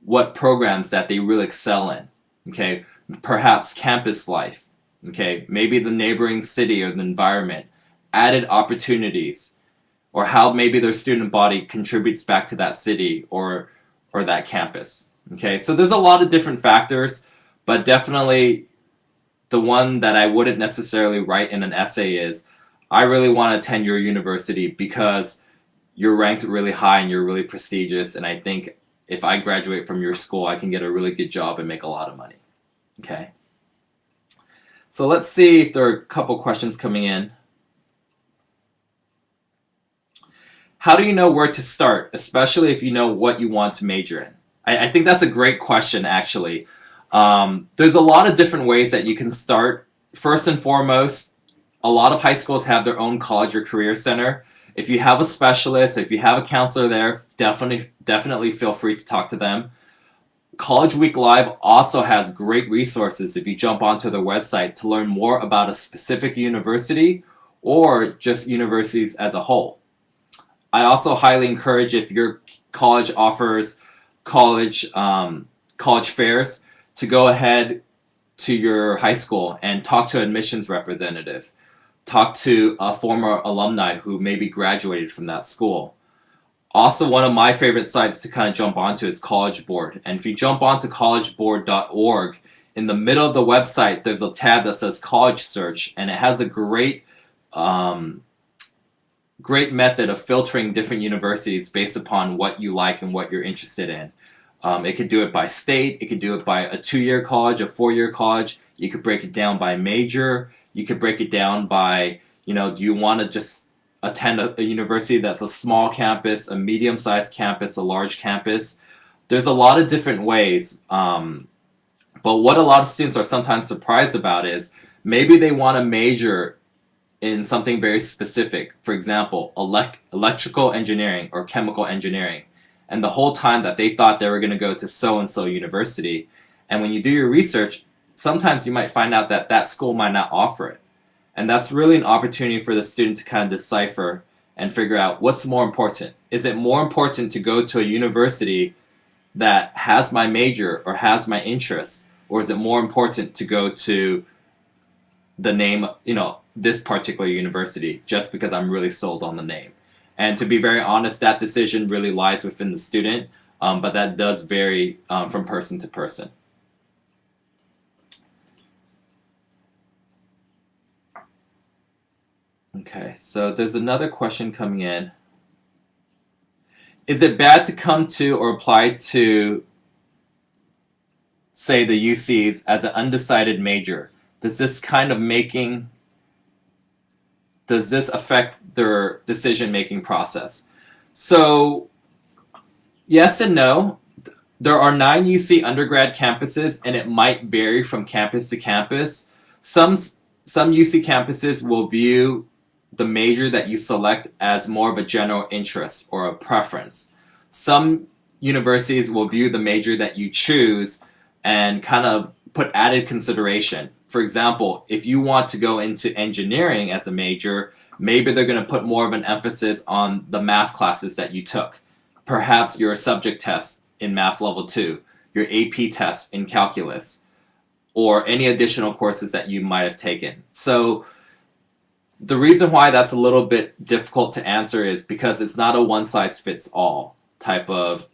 What programs that they really excel in, okay? Perhaps campus life, okay? Maybe the neighboring city or the environment, added opportunities, or how maybe their student body contributes back to that city or that campus, okay? So there's a lot of different factors, but definitely the one that I wouldn't necessarily write in an essay is, I really want to attend your university because you're ranked really high and you're really prestigious, and I think if I graduate from your school, I can get a really good job and make a lot of money. Okay. So let's see if there are a couple questions coming in. How do you know where to start, especially if you know what you want to major in? I think that's a great question, actually. There's a lot of different ways that you can start. First and foremost, a lot of high schools have their own college or career center. If you have a specialist, if you have a counselor there, definitely feel free to talk to them. College Week Live also has great resources if you jump onto their website to learn more about a specific university or just universities as a whole. I also highly encourage, if your college offers college fairs, to go ahead to your high school and talk to an admissions representative. Talk to a former alumni who maybe graduated from that school. Also, one of my favorite sites to kind of jump onto is College Board. And if you jump onto collegeboard.org, in the middle of the website, there's a tab that says College Search, and it has a great method of filtering different universities based upon what you like and what you're interested in. It could do it by state. It could do it by a 2-year college, a 4-year college. You could break it down by major. You could break it down by, do you want to just attend a university that's a small campus, a medium-sized campus, a large campus? There's a lot of different ways. But what a lot of students are sometimes surprised about is maybe they want to major in something very specific. For example, electrical engineering or chemical engineering. And the whole time that they thought they were going to go to so-and-so university. And when you do your research, sometimes you might find out that that school might not offer it. And that's really an opportunity for the student to kind of decipher and figure out what's more important. Is it more important to go to a university that has my major or has my interests? Or is it more important to go to the name, this particular university just because I'm really sold on the name? And to be very honest, that decision really lies within the student, but that does vary from person to person. Okay, so there's another question coming in. Is it bad to come to or apply to, say, the UCs as an undecided major? Does this affect their decision-making process? So, yes and no. There are 9 UC undergrad campuses, and it might vary from campus to campus. Some UC campuses will view the major that you select as more of a general interest or a preference. Some universities will view the major that you choose and kind of put added consideration. For example, if you want to go into engineering as a major, maybe they're going to put more of an emphasis on the math classes that you took. Perhaps your subject tests in Math Level 2, your AP tests in Calculus, or any additional courses that you might have taken. So the reason why that's a little bit difficult to answer is because it's not a one-size-fits-all type of,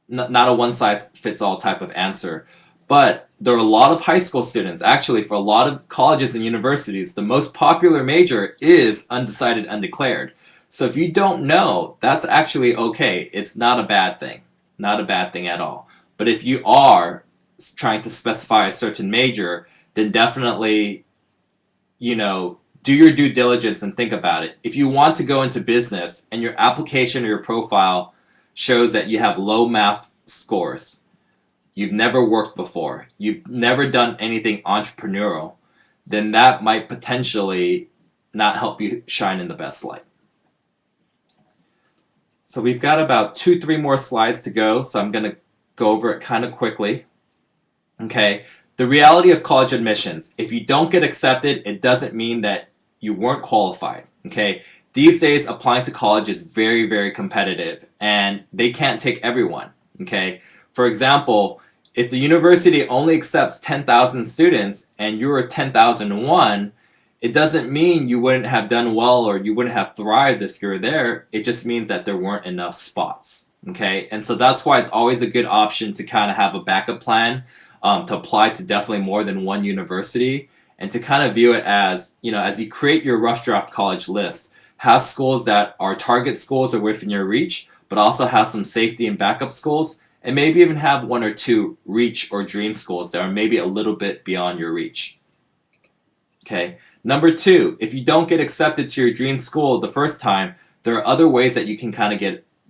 not a one-size-fits-all type of answer. But there are a lot of high school students, actually for a lot of colleges and universities, the most popular major is undecided, undeclared. So if you don't know, that's actually okay. It's not a bad thing. Not a bad thing at all. But if you are trying to specify a certain major, then definitely, do your due diligence and think about it. If you want to go into business and your application or your profile shows that you have low math scores, you've never worked before, you've never done anything entrepreneurial, then that might potentially not help you shine in the best light. So we've got about 2-3 more slides to go, so I'm going to go over it kind of quickly. Okay, the reality of college admissions. If you don't get accepted, it doesn't mean that you weren't qualified. Okay, these days applying to college is very, very competitive, and they can't take everyone. Okay, for example, If the university only accepts 10,000 students and you're 10,001, it doesn't mean you wouldn't have done well or you wouldn't have thrived if you're there. It just means that there weren't enough spots. Okay, and so that's why it's always a good option to kind of have a backup plan, to apply to definitely more than one university, and to kind of view it as, as you create your rough draft college list, have schools that are target schools or within your reach, but also have some safety and backup schools, and maybe even have one or two reach or dream schools that are maybe a little bit beyond your reach. Okay. Number two, if you don't get accepted to your dream school the first time, there are other ways that you can kind of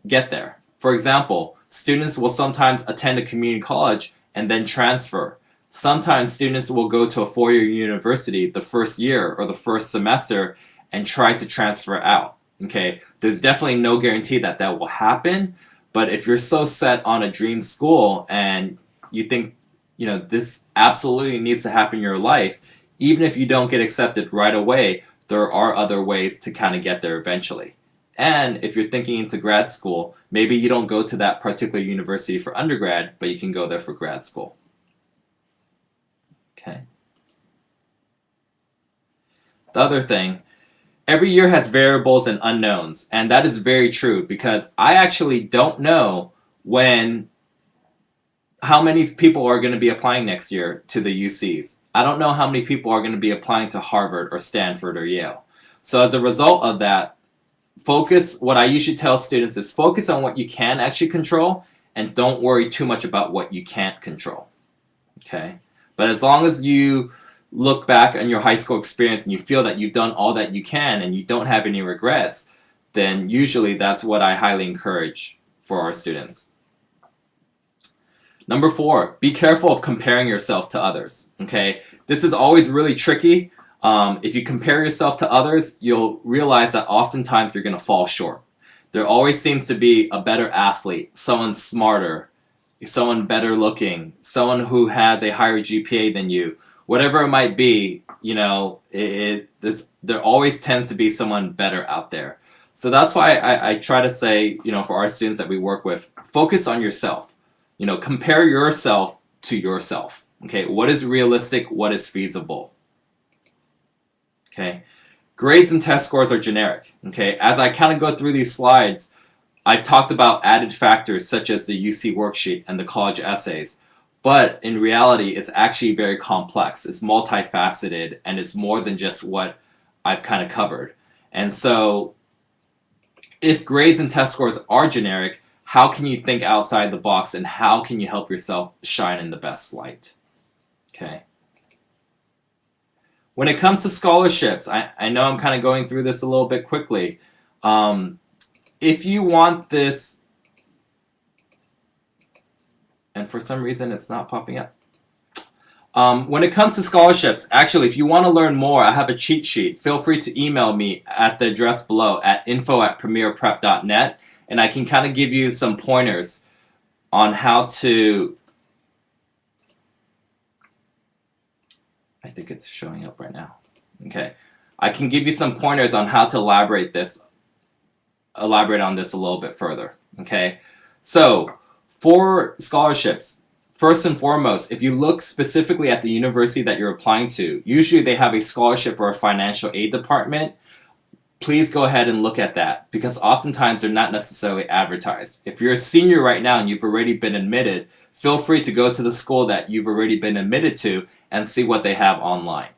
get there. For example, students will sometimes attend a community college and then transfer. Sometimes students will go to a four-year university the first year or the first semester and try to transfer out. Okay, there's definitely no guarantee that that will happen, but if you're so set on a dream school and you think, this absolutely needs to happen in your life, even if you don't get accepted right away, there are other ways to kind of get there eventually. And if you're thinking into grad school, maybe you don't go to that particular university for undergrad, but you can go there for grad school. Okay. The other thing, every year has variables and unknowns, and that is very true because I actually don't know how many people are going to be applying next year to the UCs. I don't know how many people are going to be applying to Harvard or Stanford or Yale. So as a result of that, what I usually tell students is focus on what you can actually control and don't worry too much about what you can't control. Okay? But as long as you look back on your high school experience and you feel that you've done all that you can and you don't have any regrets, then usually that's what I highly encourage for our students. Number 4, be careful of comparing yourself to others. Okay, this is always really tricky. If you compare yourself to others, you'll realize that oftentimes you're going to fall short. There always seems to be a better athlete, someone smarter, someone better looking, someone who has a higher GPA than you. Whatever it might be, there always tends to be someone better out there. So that's why I try to say, for our students that we work with, focus on yourself. Compare yourself to yourself. Okay, what is realistic? What is feasible? Okay, grades and test scores are generic. Okay, as I kind of go through these slides, I've talked about added factors such as the UC Worksheet and the college essays. But in reality, it's actually very complex. It's multifaceted, and it's more than just what I've kind of covered. And so if grades and test scores are generic, how can you think outside the box and how can you help yourself shine in the best light? Okay. When it comes to scholarships, I know I'm kind of going through this a little bit quickly. If you want this, and for some reason it's not popping up. When it comes to scholarships, actually, if you want to learn more, I have a cheat sheet. Feel free to email me at the address below at info@premierprep.net, and I can kind of give you some pointers on how to... I think it's showing up right now. Okay. I can give you some pointers on how to elaborate on this a little bit further. Okay. So, for scholarships, first and foremost, if you look specifically at the university that you're applying to, usually they have a scholarship or a financial aid department. Please go ahead and look at that because oftentimes they're not necessarily advertised. If you're a senior right now and you've already been admitted, feel free to go to the school that you've already been admitted to and see what they have online.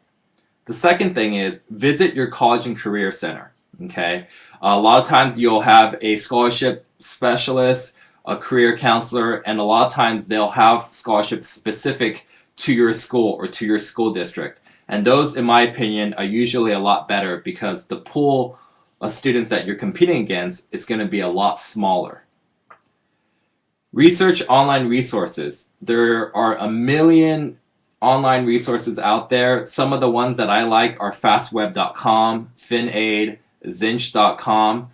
The second thing is visit your college and career center. Okay, a lot of times you'll have a scholarship specialist, a career counselor, and a lot of times they'll have scholarships specific to your school or to your school district. And those, in my opinion, are usually a lot better because the pool of students that you're competing against is going to be a lot smaller. Research online resources. There are a million online resources out there. Some of the ones that I like are fastweb.com, FinAid, zinch.com.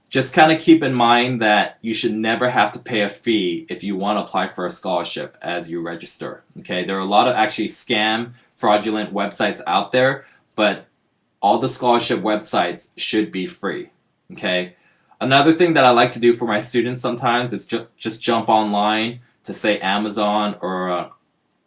Just kind of keep in mind that you should never have to pay a fee if you want to apply for a scholarship as you register. Okay, there are a lot of actually scam, fraudulent websites out there, but all the scholarship websites should be free. Okay, another thing that I like to do for my students sometimes is just jump online to say Amazon or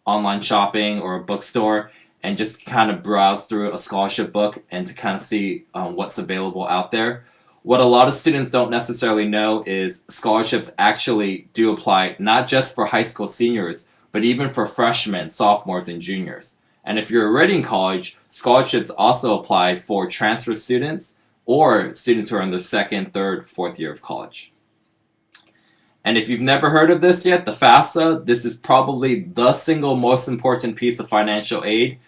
online shopping or a bookstore and just kind of browse through a scholarship book and to kind of see what's available out there. What a lot of students don't necessarily know is scholarships actually do apply not just for high school seniors, but even for freshmen, sophomores, and juniors. And if you're already in college, scholarships also apply for transfer students or students who are in their second, third, fourth year of college. And if you've never heard of this yet, the Fafsa, this is probably the single most important piece of financial aid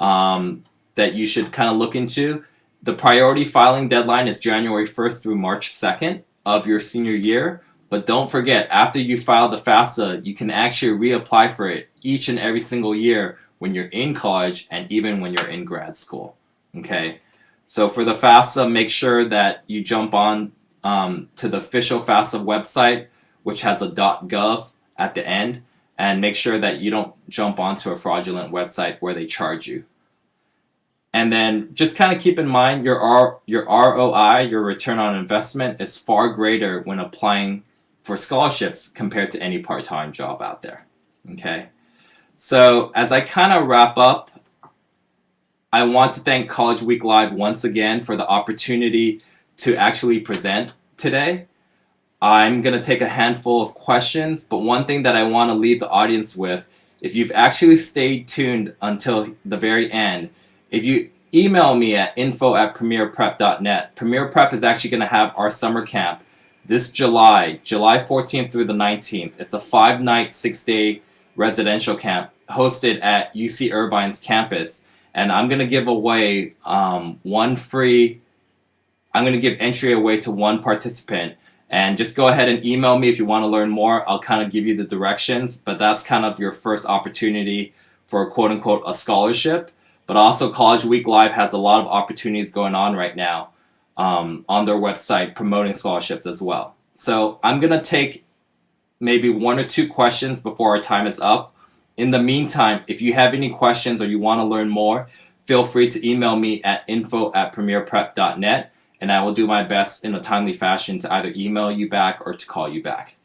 that you should kind of look into. The priority filing deadline is January 1st through March 2nd of your senior year. But don't forget, after you file the FAFSA, you can actually reapply for it each and every single year when you're in college and even when you're in grad school. Okay? So for the FAFSA, make sure that you jump on to the official FAFSA website, which has a .gov at the end, and make sure that you don't jump onto a fraudulent website where they charge you. And then just kind of keep in mind your ROI, your return on investment, is far greater when applying for scholarships compared to any part-time job out there. Okay? So as I kind of wrap up, I want to thank College Week Live once again for the opportunity to actually present today. I'm going to take a handful of questions, but one thing that I want to leave the audience with, if you've actually stayed tuned until the very end, if you email me at info@premierprep.net, Premier Prep is actually going to have our summer camp this July 14th through the 19th. It's a 5-night, 6-day residential camp hosted at UC Irvine's campus. And I'm going to give away I'm going to give entry away to one participant. And just go ahead and email me if you want to learn more. I'll kind of give you the directions, but that's kind of your first opportunity for quote unquote a scholarship. But also College Week Live has a lot of opportunities going on right now on their website promoting scholarships as well. So I'm going to take maybe 1 or 2 questions before our time is up. In the meantime, if you have any questions or you want to learn more, feel free to email me at info@premierprep.net. And I will do my best in a timely fashion to either email you back or to call you back.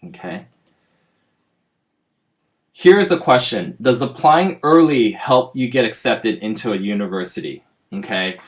Okay. Here is a question. Does applying early help you get accepted into a university? Okay.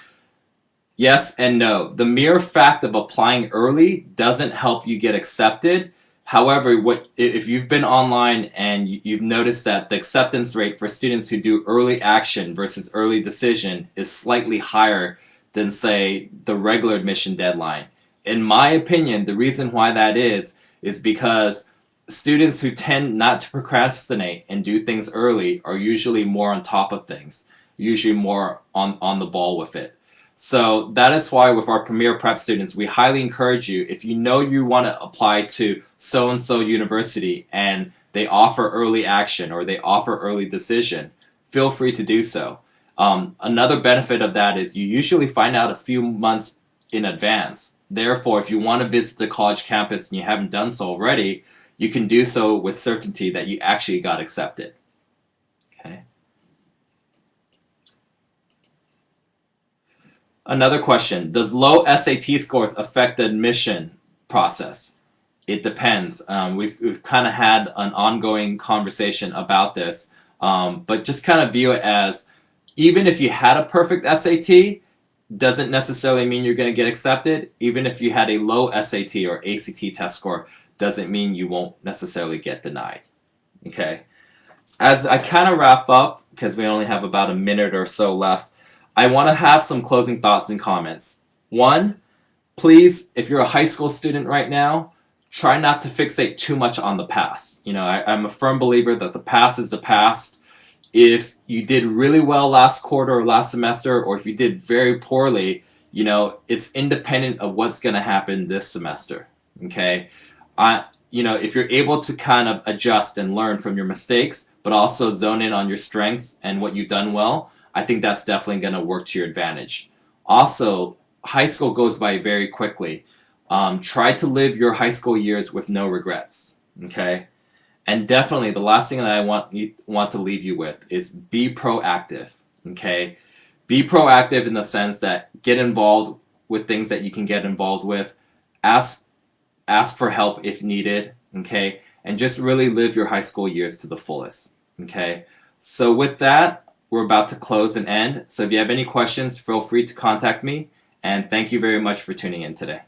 Yes and no. The mere fact of applying early doesn't help you get accepted. However, if you've been online and you've noticed that the acceptance rate for students who do early action versus early decision is slightly higher than, say, the regular admission deadline. In my opinion, the reason why that is because students who tend not to procrastinate and do things early are usually more on top of things, usually more on the ball with it. So that is why with our Premier Prep students, we highly encourage you, if you know you want to apply to so-and-so university and they offer early action or they offer early decision, feel free to do so. Another benefit of that is you usually find out a few months in advance. Therefore, if you want to visit the college campus and you haven't done so already, you can do so with certainty that you actually got accepted. Okay. Another question, does low SAT scores affect the admission process? It depends. We've kind of had an ongoing conversation about this, but just kind of view it as even if you had a perfect SAT, doesn't necessarily mean you're going to get accepted. Even if you had a low SAT or ACT test score, doesn't mean you won't necessarily get denied. Okay. As I kind of wrap up, because we only have about a minute or so left, I want to have some closing thoughts and comments. One, please, if you're a high school student right now, try not to fixate too much on the past. You know, I'm a firm believer that the past is the past. If you did really well last quarter or last semester, or if you did very poorly, you know, it's independent of what's going to happen this semester. Okay. You know, if you're able to kind of adjust and learn from your mistakes, but also zone in on your strengths and what you've done well, I think that's definitely going to work to your advantage. Also, high school goes by very quickly. Try to live your high school years with no regrets. Okay. And definitely the last thing that I want to leave you with is be proactive, okay? Be proactive in the sense that get involved with things that you can get involved with. Ask for help if needed, okay? And just really live your high school years to the fullest, okay? So with that, we're about to close and end. So if you have any questions, feel free to contact me. And thank you very much for tuning in today.